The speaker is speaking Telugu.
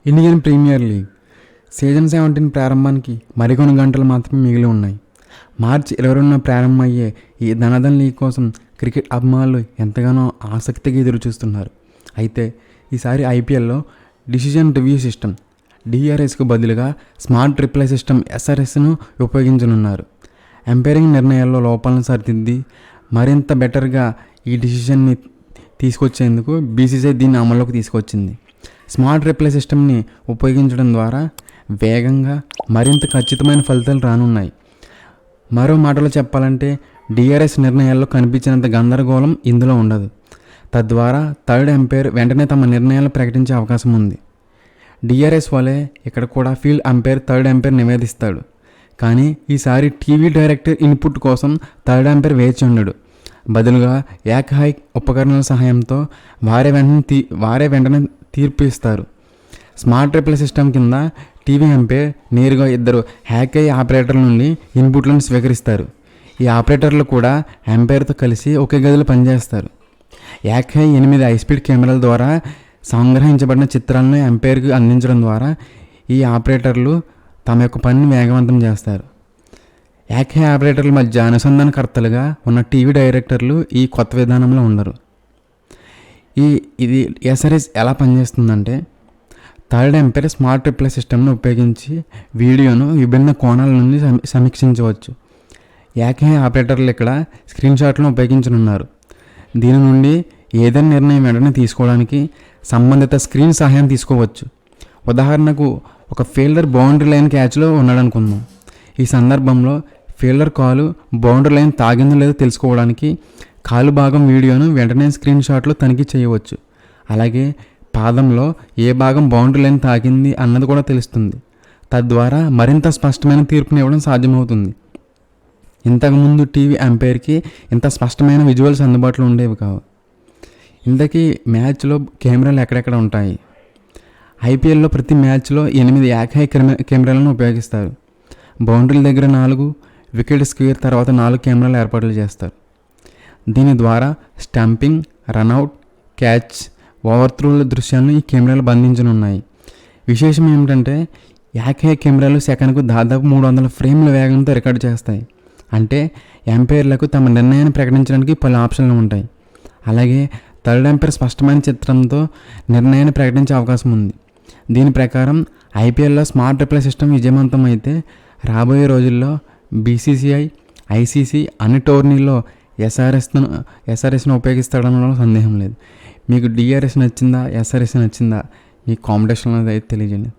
ఇండియన్ ప్రీమియర్ లీగ్ సీజన్ 17 ప్రారంభానికి మరికొన్ని గంటలు మాత్రమే మిగిలి ఉన్నాయి. మార్చి 22న ప్రారంభమయ్యే ఈ ధనాధన్ లీగ్ కోసం క్రికెట్ అభిమానులు ఎంతగానో ఆసక్తిగా ఎదురుచూస్తున్నారు. అయితే ఈసారి ఐపీఎల్లో డిసిజన్ రివ్యూ సిస్టమ్ డిఆర్ఎస్కు బదులుగా స్మార్ట్ రిప్లై సిస్టమ్ ఎస్ఆర్ఎస్ను ఉపయోగించనున్నారు. ఎంపైరింగ్ నిర్ణయాల్లో లోపాలను సరిదిద్ది మరింత బెటర్గా ఈ డిసిజన్ని తీసుకొచ్చేందుకు బీసీసీఐ దీన్ని అమల్లోకి తీసుకొచ్చింది. స్మార్ట్ రిప్లై సిస్టమ్ని ఉపయోగించడం ద్వారా వేగంగా మరింత ఖచ్చితమైన ఫలితాలు రానున్నాయి. మరో మాటలో చెప్పాలంటే డిఆర్ఎస్ నిర్ణయాల్లో కనిపించినంత గందరగోళం ఇందులో ఉండదు. తద్వారా థర్డ్ ఎంపైర్ వెంటనే తమ నిర్ణయాలు ప్రకటించే అవకాశం ఉంది. డిఆర్ఎస్ వలె ఇక్కడ కూడా ఫీల్డ్ అంపైర్ థర్డ్ ఎంపైర్ నివేదిస్తాడు. కానీ ఈసారి టీవీ డైరెక్టర్ ఇన్పుట్ కోసం థర్డ్ ఎంపైర్ వేచి ఉండడు. బదులుగా ఏకహై ఉపకరణాల సహాయంతో వారే వెంటనే తీర్పు ఇస్తారు. స్మార్ట్ రిప్లై సిస్టమ్ కింద టీవీ ఎంపైర్ నేరుగా ఇద్దరు హ్యాకై ఆపరేటర్ల నుండి ఇన్పుట్లను స్వీకరిస్తారు. ఈ ఆపరేటర్లు కూడా ఎంపైర్తో కలిసి ఒకే గదిలో పనిచేస్తారు. ఏకహై 8 హైస్పీడ్ కెమెరాల ద్వారా సంగ్రహించబడిన చిత్రాలను ఎంపైర్కి అందించడం ద్వారా ఈ ఆపరేటర్లు తమ యొక్క పనిని వేగవంతం చేస్తారు. ఏకహై ఆపరేటర్ల మధ్య అనుసంధానకర్తలుగా ఉన్న టీవీ డైరెక్టర్లు ఈ కొత్త విధానంలో ఉండరు. ఇది ఎస్ఆర్ఎస్ ఎలా పనిచేస్తుందంటే థర్డ్ ఎంపైర్ స్మార్ట్ రిప్లై సిస్టమ్ను ఉపయోగించి వీడియోను విభిన్న కోణాల నుండి సమీక్షించవచ్చు. ఏకహై ఆపరేటర్లు ఇక్కడ స్క్రీన్ షాట్లను ఉపయోగించనున్నారు. దీని నుండి ఏదైనా నిర్ణయం వెంటనే తీసుకోవడానికి సంబంధిత స్క్రీన్ సహాయం తీసుకోవచ్చు. ఉదాహరణకు ఒక ఫీల్డర్ బౌండరీ లైన్ క్యాచ్లో ఉన్నాడనుకుందాం. ఈ సందర్భంలో ఫీల్డర్ కాలు బౌండరీ లైన్ తాగిందో లేదో తెలుసుకోవడానికి కాలు భాగం వీడియోను వెంటనే స్క్రీన్ షాట్లో తనిఖీ చేయవచ్చు. అలాగే పాదంలో ఏ భాగం బౌండరీ లైన్ తాకింది అన్నది కూడా తెలుస్తుంది. తద్వారా మరింత స్పష్టమైన తీర్పునివ్వడం సాధ్యమవుతుంది. ఇంతకుముందు టీవీ ఎంపైర్కి ఇంత స్పష్టమైన విజువల్స్ అందుబాటులో ఉండేవి కావు. ఇంతకీ మ్యాచ్లో కెమెరాలు ఎక్కడెక్కడ ఉంటాయి? ఐపీఎల్లో ప్రతి మ్యాచ్లో 8 ఏకహై కెమెరాలను ఉపయోగిస్తారు. బౌండరీల దగ్గర 4, వికెట్ స్క్వేర్ తర్వాత 4 కెమెరాలు ఏర్పాట్లు చేస్తారు. దీని ద్వారా స్టంపింగ్, రన్అట్, క్యాచ్, ఓవర్త్రోల దృశ్యాలను ఈ కెమెరాలు బంధించనున్నాయి. విశేషం ఏమిటంటే ఏకహై కెమెరాలు సెకనుకు దాదాపు 300 ఫ్రేమ్ల వేగంతో రికార్డు చేస్తాయి. అంటే ఎంపైర్లకు తమ నిర్ణయాన్ని ప్రకటించడానికి పలు ఆప్షన్లు ఉంటాయి. అలాగే థర్డ్ ఎంపైర్ స్పష్టమైన చిత్రంతో నిర్ణయాన్ని ప్రకటించే అవకాశం ఉంది. దీని ప్రకారం ఐపీఎల్లో స్మార్ట్ రిప్లై సిస్టమ్ విజయవంతం అయితే రాబోయే రోజుల్లో బీసీసీఐ, ఐసీసీ అన్ని టోర్నీల్లో ఎస్ఆర్ఎస్ను ఉపయోగిస్తాడనలో సందేహం లేదు. మీకు డిఆర్ఎస్ నచ్చిందా, ఎస్ఆర్ఎస్ నచ్చిందా? మీ కాంపిటీషన్లో అయితే తెలియజేయండి.